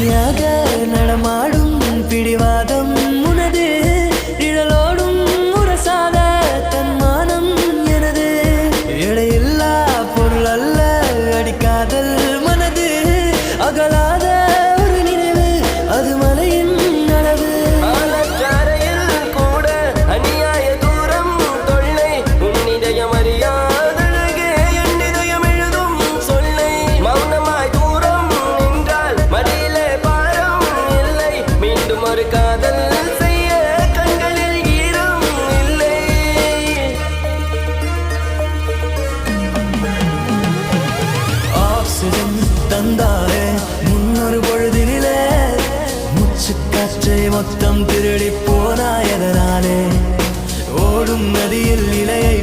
தனியாக நடமாடும் பிடிவாதம் உனது நிழலோடும் உரசாத தன்மானம் எனது எடையில்லா பொருள் அல்ல அடிக்காதல் மனது அகலாத ஒரு நினைவு அது மலையின் அளவு கூட அநியாய தூரம் தொல்லை உன் இதயம் அறியாதழகே என் இதயம் எழுதும் சொல்லை மௌனமாய் தூரம் நின்றால் மடியிலே பாரம் இல்லை மீண்டும் ஒரு காதல் செய்ய கண்களில் ஈரம் இல்லை ஆக்சிஜன் தந்தாரே முன்னொரு பொழுதினிலே முச்சுக்காற்றை மொத்தம் திருடி போனாயதனாலே ஓடும் நதியில் இலையை